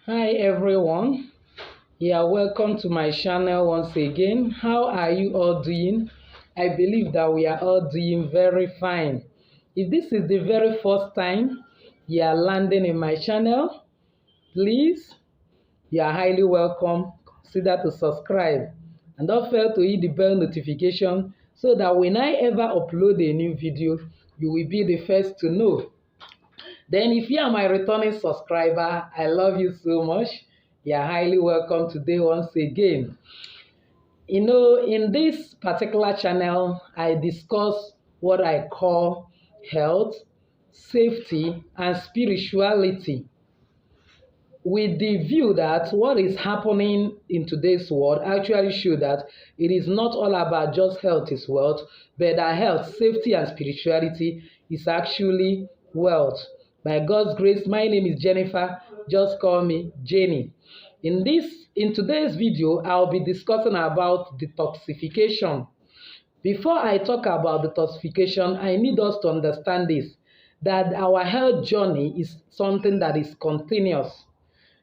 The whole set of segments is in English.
Hi everyone, welcome to my channel once again. How are you all doing? I believe that we are all doing very fine. If this is the very first time you are landing in my channel, please, you are highly welcome. Consider to subscribe and don't fail to hit the bell notification so that when I ever upload a new video, you will be the first to know. Then if you are my returning subscriber, I love you so much. You are highly welcome today once again. In this particular channel, I discuss what I call health, safety, and spirituality with the view that what is happening in today's world actually show that it is not all about just health is wealth, but that health, safety, and spirituality is actually wealth. By God's grace, my name is Jennifer. Just call me Jenny. In today's video, I'll be discussing about detoxification. Before I talk about detoxification, I need us to understand this, that our health journey is something that is continuous,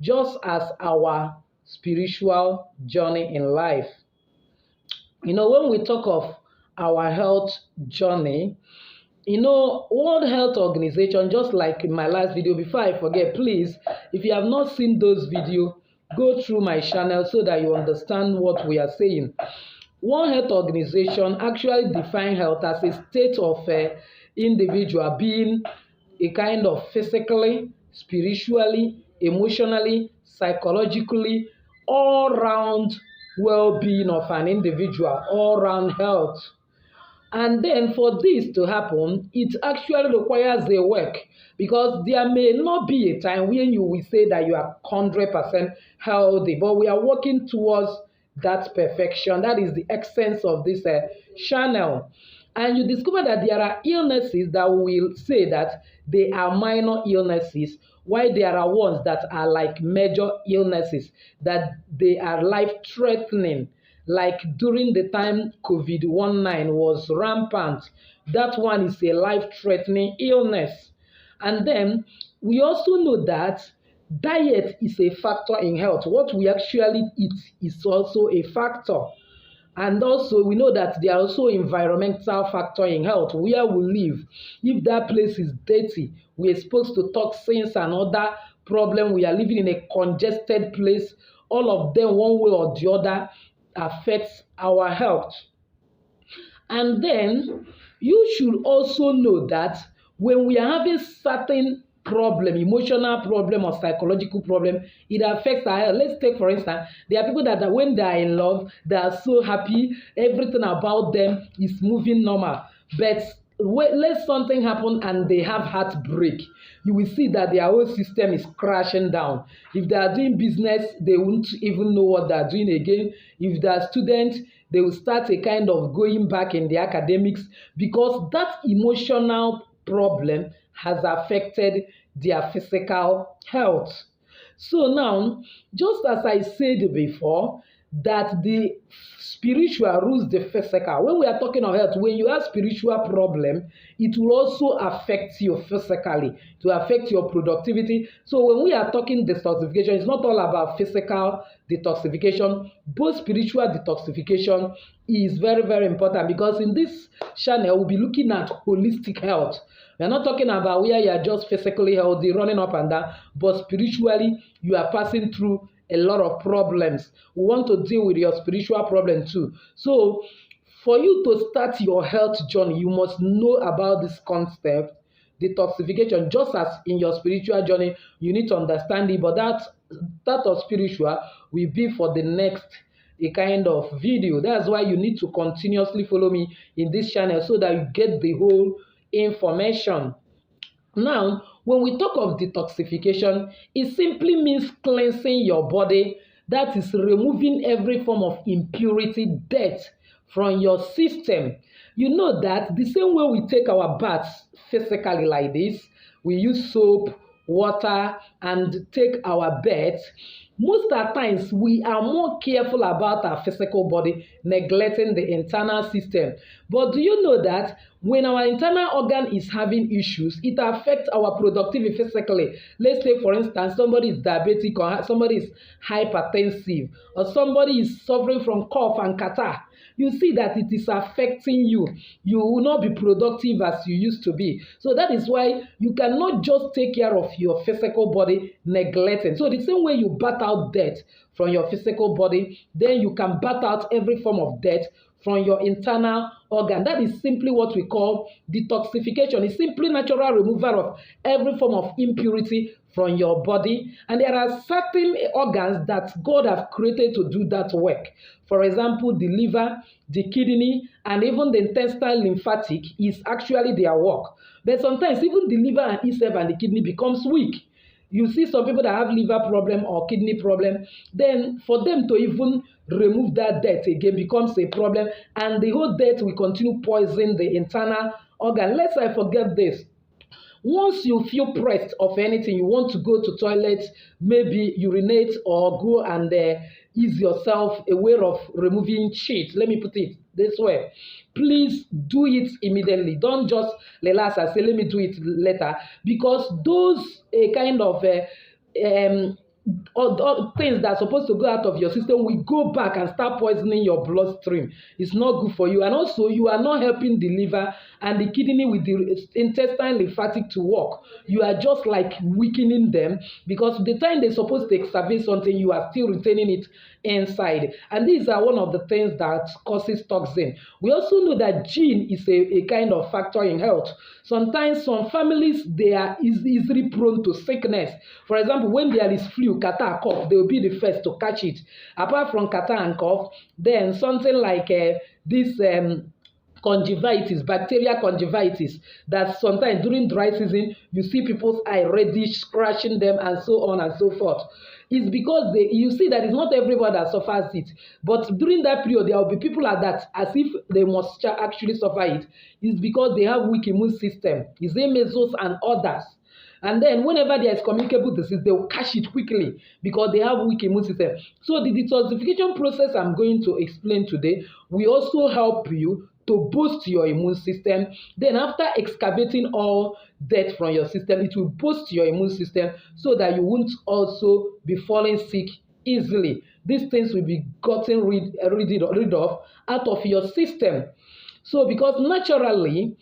just as our spiritual journey in life. When we talk of our health journey, World Health Organization, just like in my last video, before I forget, please, if you have not seen those videos, go through my channel so that you understand what we are saying. World Health Organization actually define health as a state of individual being a kind of physically, spiritually, emotionally, psychologically, all-round well-being of an individual, all-round health. And then for this to happen, it actually requires a work, because there may not be a time when you will say that you are 100% healthy, but we are working towards that perfection. That is the essence of this channel. And you discover that there are illnesses that will say that they are minor illnesses, while there are ones that are like major illnesses, that they are life-threatening. Like during the time COVID-19 was rampant, that one is a life-threatening illness. And then we also know that diet is a factor in health. What we actually eat is also a factor. And also, we know that there are also environmental factor in health, where we live. If that place is dirty, we're exposed to toxins and other problems. We are living in a congested place. All of them, one way or the other, affects our health. And then you should also know that when we are having certain problem, emotional problem or psychological problem, it affects our health. Let's take for instance, there are people that when they are in love, they are so happy, everything about them is moving normal. But let something happen and they have heartbreak, you will see that their whole system is crashing down. If they are doing business, they won't even know what they are doing again. If they are students, they will start a kind of going back in the academics, because that emotional problem has affected their physical health. So now, just as I said before, that the spiritual rules the physical. When we are talking of health, when you have spiritual problem, it will also affect you physically, to affect your productivity. So when we are talking detoxification, it's not all about physical detoxification. Both spiritual detoxification is very, very important, because in this channel, we'll be looking at holistic health. We're not talking about where you are just physically healthy, running up and down, but spiritually, you are passing through a lot of problems. We want to deal with your spiritual problem too. So for you to start your health journey, you must know about this concept, detoxification. Just as in your spiritual journey, you need to understand it, but that of spiritual will be for the next a kind of video. That's why you need to continuously follow me in this channel so that you get the whole information. Now, when we talk of detoxification, it simply means cleansing your body, that is removing every form of impurity, dirt from your system. You know that the same way we take our baths physically like this, we use soap, water, and take our bath, most of the times we are more careful about our physical body, neglecting the internal system. But do you know that when our internal organ is having issues, it affects our productivity physically? Let's say, for instance, somebody is diabetic, or somebody is hypertensive, or somebody is suffering from cough and catarrh. You see that it is affecting you. You will not be productive as you used to be. So that is why you cannot just take care of your physical body, neglecting. So the same way you bat out dirt from your physical body, then you can bat out every form of dirt from your internal organ. That is simply what we call detoxification. It's simply natural removal of every form of impurity from your body. And there are certain organs that God have created to do that work. For example, the liver, the kidney, and even the intestinal lymphatic is actually their work. But sometimes even the liver and itself and the kidney becomes weak. You see some people that have liver problem or kidney problem, then for them to even remove that dirt again becomes a problem, and the whole dirt will continue poisoning the internal organ. Let's not forget this. Once you feel pressed of anything, you want to go to toilet, maybe urinate or go and ease yourself, a way of removing shit. Let me put it this way. Please do it immediately. Don't just relax and say, let me do it later. Because those kind of things that are supposed to go out of your system will go back and start poisoning your bloodstream. It's not good for you. And also, you are not helping the liver and the kidney with the intestinal lymphatic to work. You are just like weakening them, because the time they're supposed to excavate something, you are still retaining it inside. And these are one of the things that causes toxin. We also know that gene is a kind of factor in health. Sometimes some families, they are easily prone to sickness. For example, when there is flu, catarrh, cough, they will be the first to catch it. Apart from catarrh and cough, then something like this conjunctivitis, bacterial conjunctivitis, that sometimes during dry season, you see people's eye reddish, scratching them, and so on and so forth. It's because you see that it's not everybody that suffers it. But during that period, there will be people like that, as if they must actually suffer it. It's because they have weak immune system. It's the measles and others. And then whenever there is communicable disease, they will catch it quickly because they have weak immune system. So the detoxification process I'm going to explain today will also help you to boost your immune system. Then after excavating all dirt from your system, it will boost your immune system so that you won't also be falling sick easily. These things will be gotten rid of out of your system. So because naturally,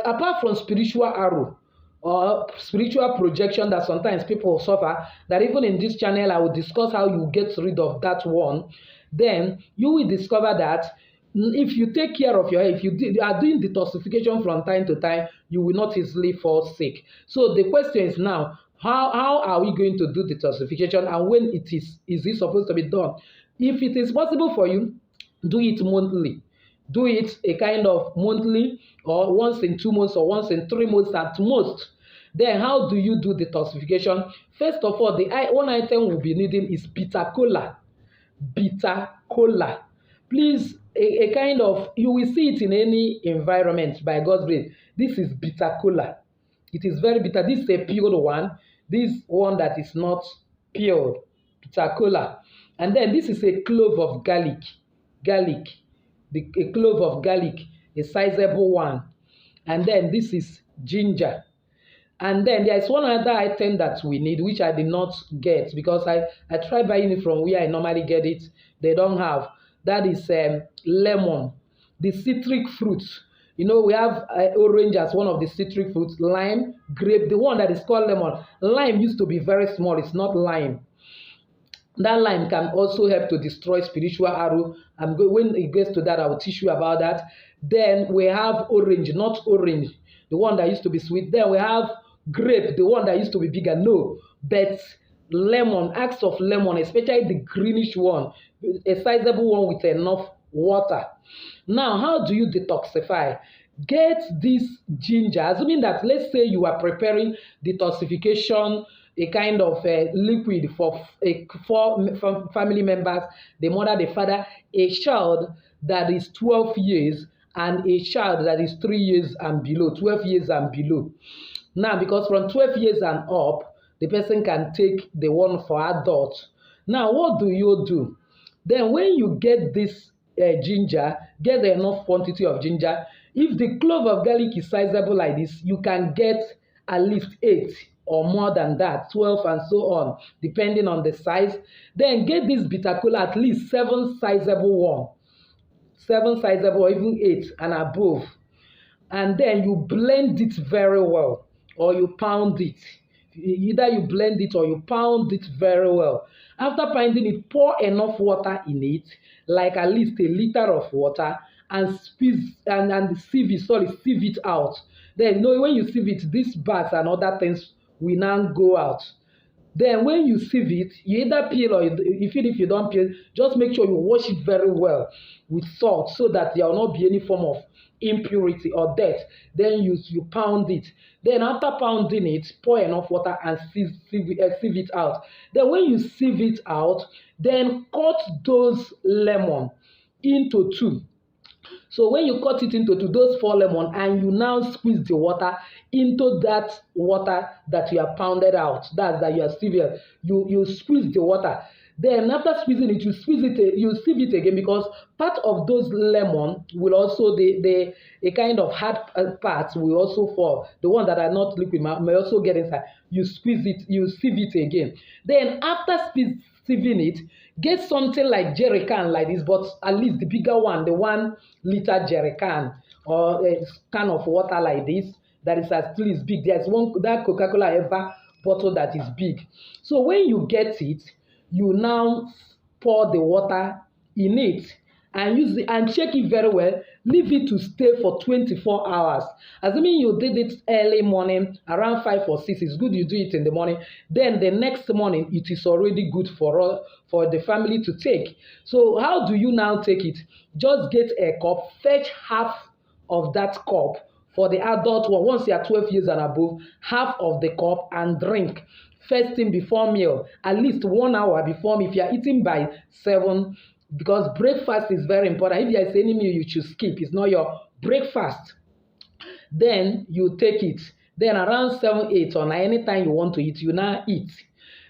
apart from spiritual arrow or spiritual projection that sometimes people suffer, that even in this channel I will discuss how you get rid of that one, then you will discover that if you take care of your health, if you are doing detoxification from time to time, you will not easily fall sick. So the question is now, how are we going to do detoxification, and when is it supposed to be done? If it is possible for you, do it monthly. Do it a kind of monthly, or once in 2 months, or once in 3 months at most. Then how do you do detoxification? First of all, the one item we'll be needing is bitter kola. Bitter kola. Please, a kind of, you will see it in any environment by God's grace. This is bitter kola. It is very bitter. This is a peeled one. This one that is not peeled, bitter kola. And then this is a clove of garlic. A clove of garlic, a sizable one. And then this is ginger. And then there is one other item that we need, which I did not get because I tried buying it from where I normally get it. They don't have. That is lemon, the citric fruits. You know, we have orange as one of the citric fruits, lime, grape, the one that is called lemon. Lime used to be very small. It's not lime. That lime can also help to destroy spiritual arrow. When it gets to that, I will teach you about that. Then we have orange, not orange, the one that used to be sweet. Then we have grape, the one that used to be bigger. No, but lemon, acts of lemon, especially the greenish one, a sizable one with enough water. Now, how do you detoxify? Get this ginger, assuming that, let's say you are preparing detoxification, a kind of liquid for family members, the mother, the father, a child that is 12 years, and a child that is 3 years and below, 12 years and below. Now, because from 12 years and up, the person can take the one for adults. Now, what do you do? Then when you get this ginger, get enough quantity of ginger. If the clove of garlic is sizable like this, you can get at least 8 or more than that, 12 and so on, depending on the size. Then get this bitter kola, at least 7 sizable one, 7 sizable or even 8 and above. And then you blend it very well, or you pound it. Either you blend it or you pound it very well. After pounding it, pour enough water in it, like at least a liter of water, and squeeze and sieve it out. Then when you sieve it, these bats and other things will now go out. Then when you sieve it, you either peel, or if you don't peel, just make sure you wash it very well with salt so that there will not be any form of impurity or dirt. Then you pound it. Then after pounding it, pour enough water and sieve it out. Then when you sieve it out, then cut those lemon into 2. So when you cut it into those 4 lemon, and you now squeeze the water into that water that you have pounded out, that you are sieving, you squeeze the water. Then after squeezing it, you sieve it again, because part of those lemon will also, the kind of hard parts will also fall. The ones that are not liquid may also get inside. You squeeze it, you sieve it again. Then after sieving it, get something like jerry can like this, but at least the bigger one, the 1 liter jerry can, or a can of water like this, that is at least big. There's one, that Coca-Cola ever bottle that is big. So when you get it, you now pour the water in it and check it very well. Leave it to stay for 24 hours. Assuming you did it early morning, around 5 or 6, it's good you do it in the morning. Then the next morning, it is already good for the family to take. So how do you now take it? Just get a cup, fetch half of that cup for the adult one. Once you are 12 years and above, half of the cup, and drink. First thing before meal, at least 1 hour before meal. If you are eating by 7, because breakfast is very important. If there is any meal you should skip, it's not your breakfast. Then you take it. Then around 7, 8, or 9, anytime you want to eat, you now eat.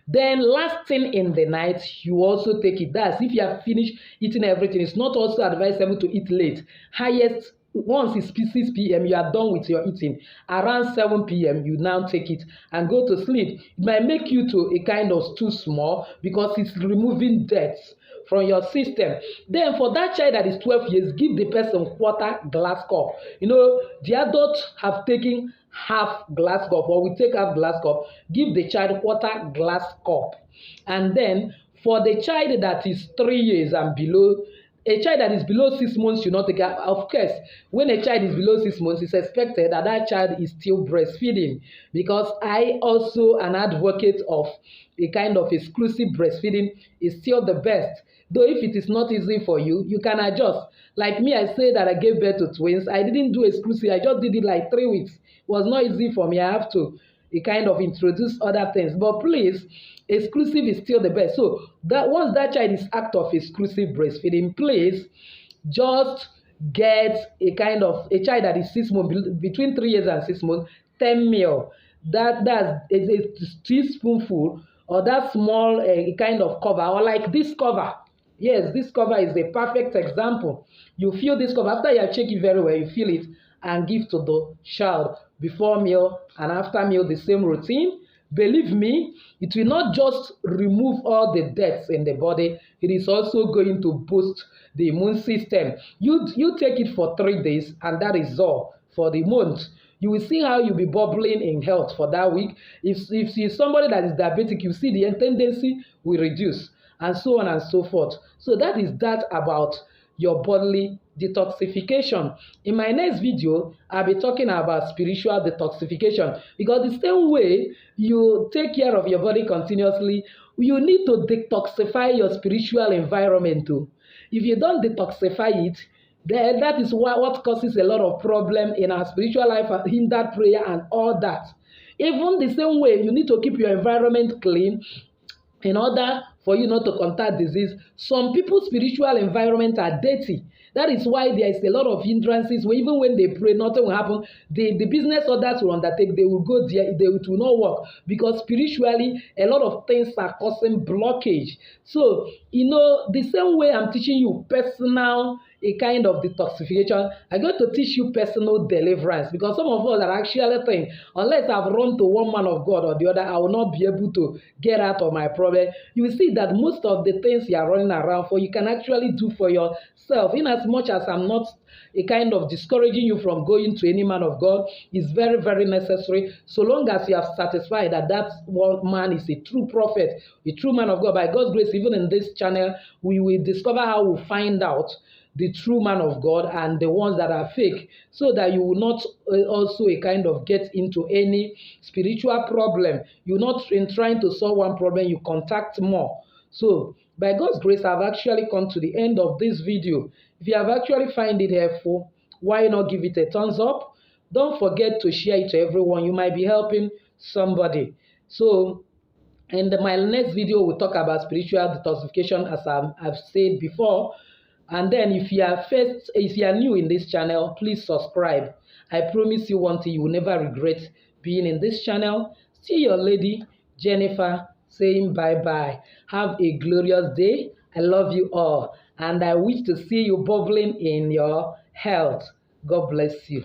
Then last thing in the night, you also take it. That's if you have finished eating everything. It's not also advisable to eat late. Highest, once it's 6 p.m., you are done with your eating. Around 7 p.m., you now take it and go to sleep. It might make you to a kind of too small, because it's removing dirt from your system. Then for that child that is 12 years, give the person quarter glass cup. The adults have taken half glass cup, or we take half glass cup. Give the child quarter glass cup. And then for the child that is 3 years and below, a child that is below 6 months should not take it. Of course, when a child is below 6 months, it's expected that that child is still breastfeeding, because I also an advocate of a kind of exclusive breastfeeding is still the best. Though if it is not easy for you, you can adjust. Like me, I say that I gave birth to twins. I didn't do exclusive. I just did it like 3 weeks. It was not easy for me. I have to kind of introduce other things. But please, exclusive is still the best. So that once that child is act of exclusive breastfeeding, please just get a kind of a child that is 6 months, between 3 years and 6 months, 10 ml. That's a teaspoonful, or that small kind of cover, or like this cover. Yes, this cover is a perfect example. You feel this cover. After you check it very well, you feel it and give to the child before meal and after meal, the same routine. Believe me, it will not just remove all the deaths in the body, it is also going to boost the immune system. You take it for 3 days, and that is all for the month. You will see how you'll be bubbling in health for that week. If you're somebody that is diabetic, you see the tendency will reduce, and so on and so forth. So that is that about your bodily detoxification. In my next video, I'll be talking about spiritual detoxification, because the same way you take care of your body continuously, you need to detoxify your spiritual environment too. If you don't detoxify it, then that is what causes a lot of problem in our spiritual life, hindered prayer and all that. Even the same way, you need to keep your environment clean in order for you not to contact disease. Some people's spiritual environment are dirty. That is why there is a lot of hindrances where even when they pray, nothing will happen. The business others will undertake, they will go there, it will not work because spiritually a lot of things are causing blockage. So, the same way I'm teaching you personal a kind of detoxification, I'm going to teach you personal deliverance because some of us are actually think, unless I've run to one man of God or the other, I will not be able to get out of my problem. You will see that most of the things you are running around for, you can actually do for yourself. In as much as I'm not a kind of discouraging you from going to any man of God, is very, very necessary. So long as you have satisfied that that one man is a true prophet, a true man of God, by God's grace, even in this channel, we will discover how we find out the true man of God and the ones that are fake, so that you will not also a kind of get into any spiritual problem. You're not in trying to solve one problem, you contact more. So by God's grace, I've actually come to the end of this video. If you have actually find it helpful, why not give it a thumbs up? Don't forget to share it to everyone. You might be helping somebody. So in my next video, we'll talk about spiritual detoxification, as I've said before. And then if you are new in this channel, please subscribe. I promise you one thing, you will never regret being in this channel. See your lady, Jennifer, saying bye-bye. Have a glorious day. I love you all. And I wish to see you bubbling in your health. God bless you.